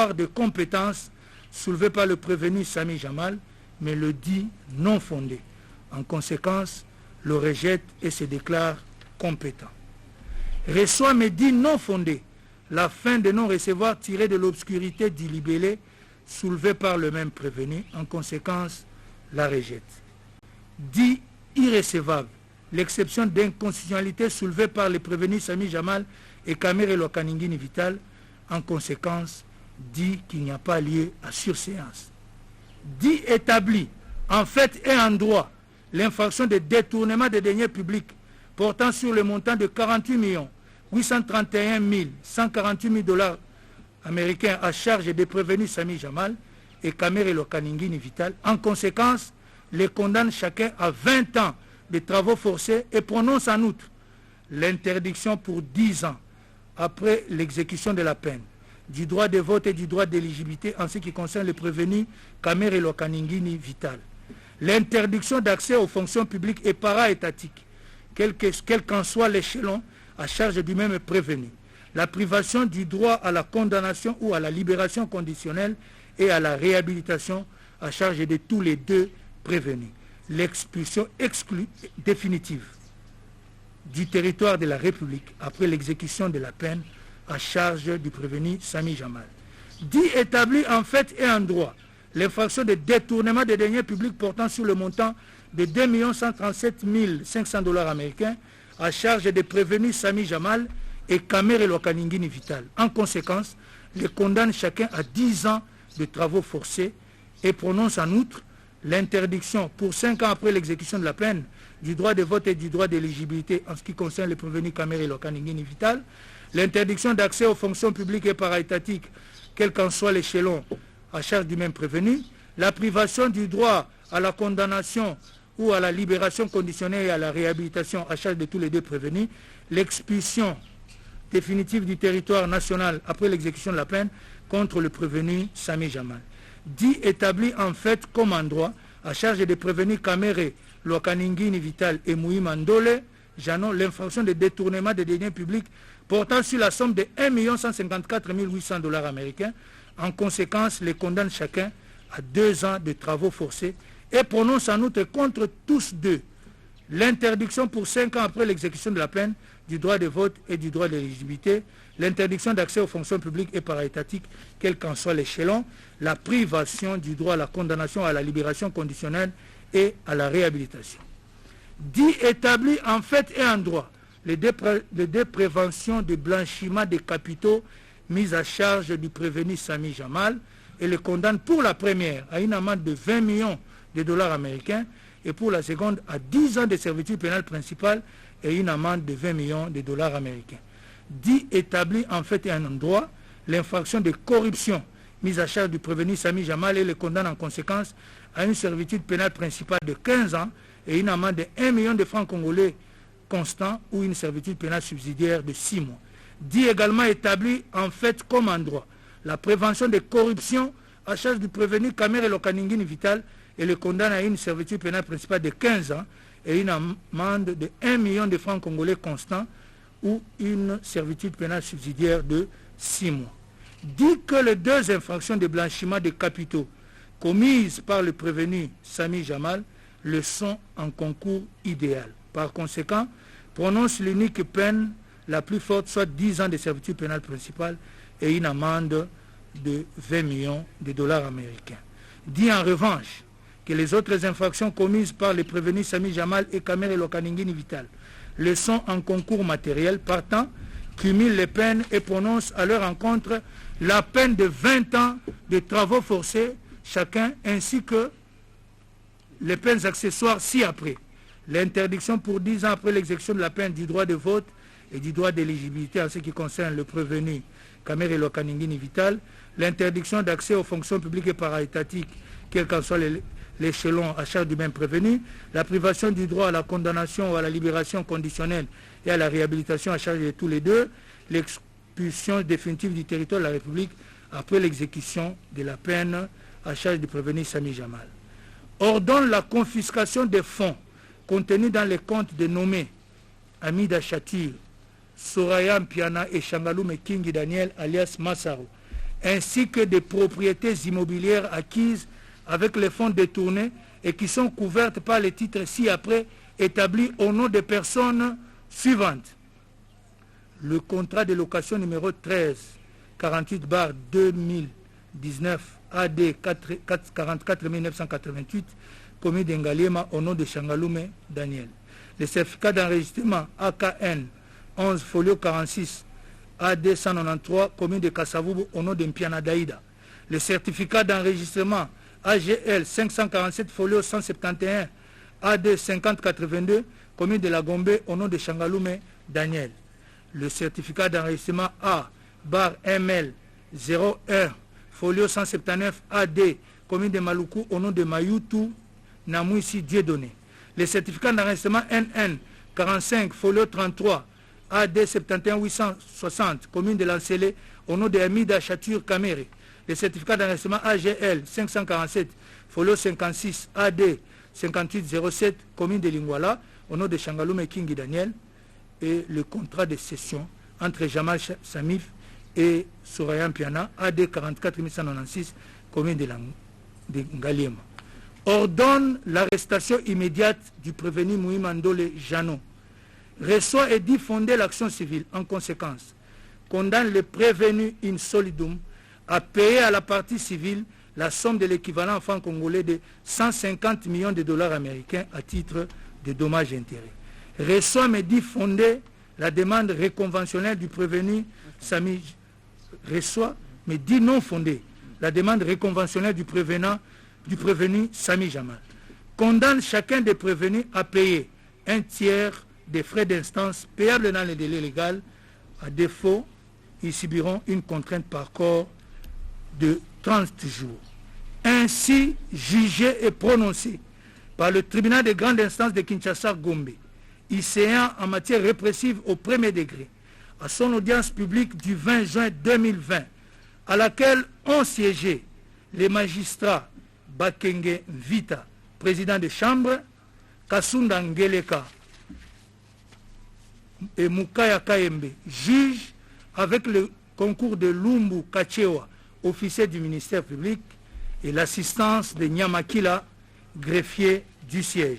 de compétences soulevées par le prévenu Sami Jamal, mais le dit non fondé. En conséquence, le rejette et se déclare compétent. Reçoit mais dit non fondé la fin de non-recevoir tirée de l'obscurité du libellé soulevé par le même prévenu. En conséquence, la rejette. Dit irrecevable l'exception d'inconstitutionnalité soulevée par les prévenus Sami Jamal et Kamere Lokaningini Vital. En conséquence, dit qu'il n'y a pas lieu à surséance. Dit établi en fait et en droit l'infraction de détournement des deniers publics portant sur le montant de 48 831 148 $ américains à charge des prévenus Sami Jamal et Kamere Lokaningini Vital. En conséquence, les condamne chacun à 20 ans de travaux forcés et prononce en outre l'interdiction pour 10 ans après l'exécution de la peine du droit de vote et du droit d'éligibilité en ce qui concerne les prévenus Kamere Lokaningini Vital. L'interdiction d'accès aux fonctions publiques et para-étatiques, quel qu'en soit l'échelon à charge du même prévenu. La privation du droit à la condamnation ou à la libération conditionnelle et à la réhabilitation à charge de tous les deux prévenus. L'expulsion définitive du territoire de la République après l'exécution de la peine à charge du prévenu Sami Jamal. Dit établi en fait et en droit l'infraction de détournement des deniers publics portant sur le montant de 2 137 500 $ américains à charge des prévenus Sami Jamal et Kamere Lokaningini Vital. En conséquence, les condamne chacun à 10 ans de travaux forcés et prononce en outre l'interdiction pour 5 ans après l'exécution de la peine du droit de vote et du droit d'éligibilité en ce qui concerne les prévenus Kamere Lokaningini Vital, l'interdiction d'accès aux fonctions publiques et para-étatiques, quel qu'en soit l'échelon à charge du même prévenu, la privation du droit à la condamnation ou à la libération conditionnelle et à la réhabilitation à charge de tous les deux prévenus, l'expulsion définitive du territoire national après l'exécution de la peine contre le prévenu Sami Jamal. Dit établi en fait comme en droit à charge des prévenus Kamere Lokaningini Vital et Moui Mandole Janon l'infraction de détournement des deniers publics portant sur la somme de 1 154 800 $ américains. En conséquence, les condamne chacun à 2 ans de travaux forcés et prononce en outre contre tous deux l'interdiction pour 5 ans après l'exécution de la peine du droit de vote et du droit d'éligibilité, l'interdiction d'accès aux fonctions publiques et para-étatiques, quel qu'en soit l'échelon, la privation du droit à la condamnation, à la libération conditionnelle et à la réhabilitation. Dit établi en fait et en droit les deux préventions de blanchiment des capitaux mises à charge du prévenu Sami Jamal et le condamne pour la première à une amende de 20 millions de $ américains et pour la seconde à 10 ans de servitude pénale principale et une amende de 20 millions de $ américains. Dit établi en fait et en droit l'infraction de corruption mise à charge du prévenu Sami Jamal et le condamne en conséquence à une servitude pénale principale de 15 ans et une amende de 1 million de francs congolais constant ou une servitude pénale subsidiaire de 6 mois. Dit également établi en fait comme en droit la prévention de corruption à charge du prévenu Kamere Lokaningini Vital et le condamne à une servitude pénale principale de 15 ans et une amende de 1 million de francs congolais constant ou une servitude pénale subsidiaire de 6 mois. Dit que les deux infractions de blanchiment de capitaux commises par le prévenu Sami Jamal le sont en concours idéal. Par conséquent, prononce l'unique peine la plus forte, soit 10 ans de servitude pénale principale et une amende de 20 millions de $ américains. Dit en revanche que les autres infractions commises par les prévenus Sami Jamal et Kamere Lokaningini Vital le sont en concours matériel, partant, cumule les peines et prononce à leur encontre la peine de 20 ans de travaux forcés chacun, ainsi que les peines accessoires ci-après. L'interdiction pour 10 ans après l'exécution de la peine du droit de vote et du droit d'éligibilité en ce qui concerne le prévenu Kamere Lokaningini Vital, l'interdiction d'accès aux fonctions publiques et para-étatiques, quel qu'en soit l'échelon à charge du même prévenu, la privation du droit à la condamnation ou à la libération conditionnelle et à la réhabilitation à charge de tous les deux, l'expulsion définitive du territoire de la République après l'exécution de la peine à charge du prévenu Sami Jamal. Ordonne la confiscation des fonds contenus dans les comptes de nommés Amida Chatir, Soraya Mpiana et Shangalou Mekingi Daniel alias Massaro, ainsi que des propriétés immobilières acquises avec les fonds détournés et qui sont couvertes par les titres ci-après établis au nom des personnes suivantes. Le contrat de location numéro 1348/2019 AD 44988 commis d'Engaliema au nom de Changalume Daniel. Le certificat d'enregistrement AKN 11 folio 46 AD 193 commis de Kassavubu au nom de Mpiana Daïda. Le certificat d'enregistrement AGL 547 folio 171 AD 5082 commis de la Gombe au nom de Changalume Daniel. Le certificat d'enregistrement A/ML 01 folio 179 AD commis de Maluku au nom de Mayutu Namouissi Dieudonné. Le certificat d'enregistrement NN 45 folio 33 AD 71860 commune de Lancélé au nom de Amida Chatur Kamere. Le certificat d'enregistrement AGL 547 folio 56 AD 5807 commune de Lingwala au nom de Changalume Kingi Daniel. Et le contrat de cession entre Jamal Samif et Sourayan Piana AD 44196 commune de Ngaliema. Ordonne l'arrestation immédiate du prévenu Mouimandole Jano. Reçoit et dit fonder l'action civile. En conséquence, condamne le prévenu in solidum à payer à la partie civile la somme de l'équivalent en francs congolais de 150 millions de dollars américains à titre de dommages et intérêts. Reçoit mais dit fonder la demande réconventionnelle du prévenu Sami. Reçoit mais dit non fondée la demande réconventionnelle du prévenu Sami Jamal. Condamne chacun des prévenus à payer un tiers des frais d'instance payables dans les délais légaux. À défaut, ils subiront une contrainte par corps de 30 jours. Ainsi jugé et prononcé par le tribunal de grande instance de Kinshasa-Gombe, ICA en matière répressive au premier degré, à son audience publique du 20 juin 2020, à laquelle ont siégé les magistrats Bakenge Vita, président de chambre, Kasunda Ngeleka et Mukaya Kaembe, juge, avec le concours de Lumbu Kachewa, officier du ministère public, et l'assistance de Nyamakila, greffier du siège.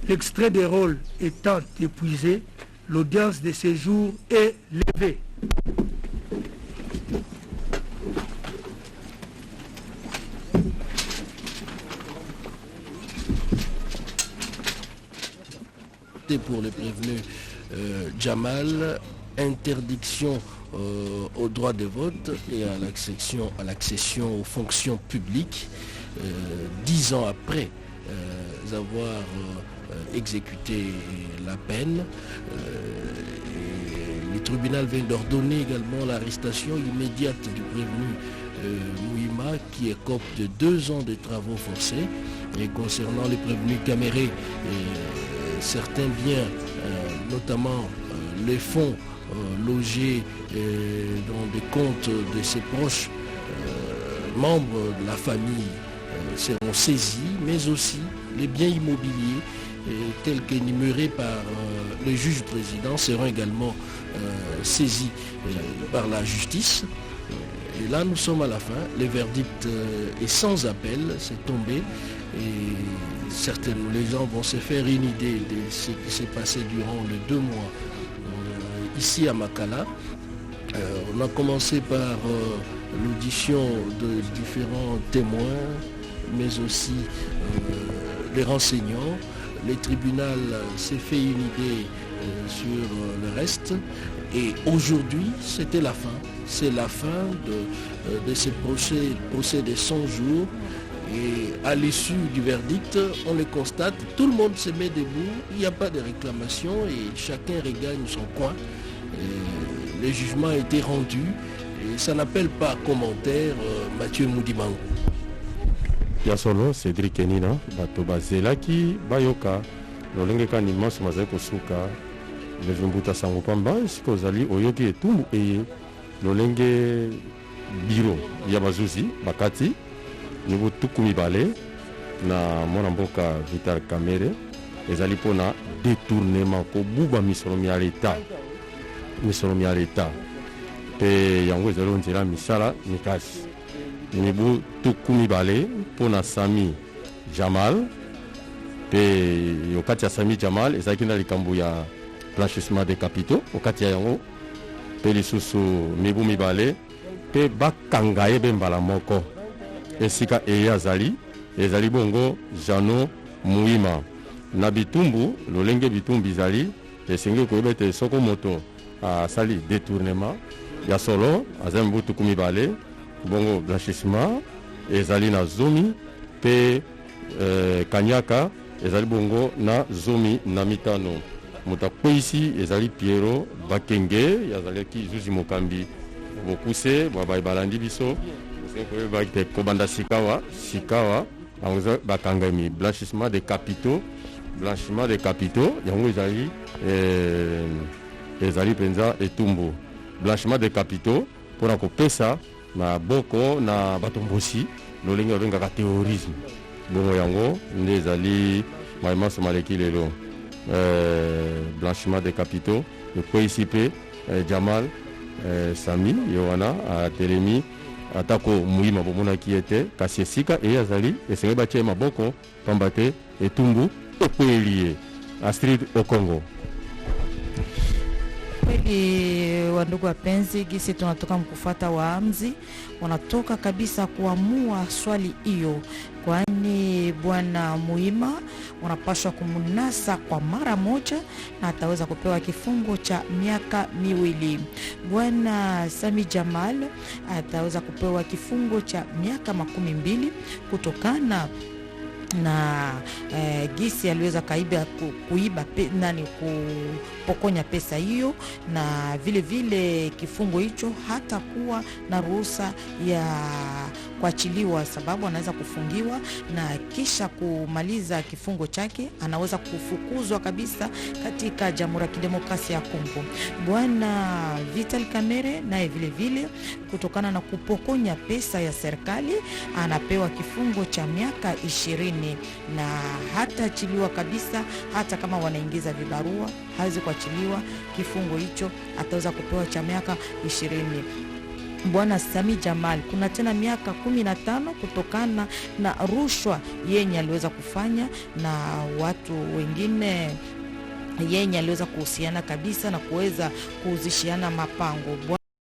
L'extrait des rôles étant épuisé, l'audience de séjour est levée. Pour le prévenu Jamal, interdiction au droit de vote et à l'accession aux fonctions publiques 10 ans après avoir exécuté la peine. Le tribunal vient d'ordonner également l'arrestation immédiate du prévenu Mouima qui écope de 2 ans de travaux forcés. Et concernant les prévenus Caméré, certains biens, notamment les fonds logés dans des comptes de ses proches membres de la famille seront saisis, mais aussi les biens immobiliers tels qu'énumérés par le juge président seront également saisis par la justice. Et là, nous sommes à la fin. Le verdict est sans appel, c'est tombé. Et certainement, les gens vont se faire une idée de ce qui s'est passé durant les 2 mois ici à Makala. On a commencé par l'audition de différents témoins, mais aussi les renseignants. Le tribunal s'est fait une idée sur le reste. Et aujourd'hui, c'était la fin. c'est la fin de ce procès de 100 jours. Et à l'issue du verdict, on le constate, tout le monde se met debout, il n'y a pas de réclamation et chacun regagne son coin. Et le jugement a été rendu et ça n'appelle pas commentaire. Mathieu Moudimango. Yasolo Cédric Kenina bato bazelaki bayoka lolenge kani maso mazali kosuka levimbuta sango pamba siko zali oyoki etumbu eye lolenge biro ya bazuzi bakati nibu tukumi bale na mwana mboka Vital Kamerhe ezali pona détournement ko buba misolomi ya leta pe yango ezali onzela misala mikasi nibu tukumi bale pona Sami Jamal pe yokati ya Sami Jamal ezalaki na likambo ya blanchissement de capitaux okati ya yango pe lisusu mibu mibale pe bakanga ye be mbala moko esika ezali bongo Jano Muima na bitumbu lolenge bitumbu izali esenge koyeba ete soko moto asali détournement ya solo azali mbutu kumi bale bongo blanchissement ezali na zomi pe kanyaka ezali bongo na zomi na mitano moto akweyisi ezali Piero Bakenge yazalaki Zuzi Mokambi bokuse balandi biso koyeba kobanda sikawa bakangami blanchissement de capitaux yango ezali penza etumbu blanchiment de capitaux mpona kopesa na boko na batombosi lolenge babengaka terrorisme bongo yango nde ezali maimaso maleki lelo blanchiment de capitaux ekweyisi mpe Jamal Sami yo wana atelemi atako Muima bomonaki ete kasi esika azali esenge batie maboko pamba te etumbu ekweli Astrid Okongo. Kweli wandugu wapenzi, gisi tunatoka mkufuata waamzi wanatoka kabisa kuamua swali hiyo, kwani bwana Muima wanapaswa kumunasa kwa mara moja na ataweza kupewa kifungo cha miaka 2. Bwana Sami Jamal ataweza kupewa kifungo cha miaka 12 kutokana na gisi aliweza kuiba kupokonya pesa hiyo, na vile vile kifungo hicho hata kuwa na ruhusa ya kuachiliwa, sababu anaweza kufungiwa na kisha kumaliza kifungo chake anaweza kufukuzwa kabisa katika Jamhuri ya Kidemokrasia ya Kongo. Bwana Vital Kamerhe naye vile vile kutokana na kupokonya pesa ya serikali anapewa kifungo cha miaka 20 na hata achiliwa kabisa. Hata kama wanaingiza vibarua hawezi kuachiliwa, kifungo hicho ataweza kupewa cha miaka 20. Bwana Sami Jamal kuna tena miaka 15 kutokana na rushwa yenye aliweza kufanya na watu wengine yenye aliweza kuhusiana kabisa na kuweza kuuzishiana mapango.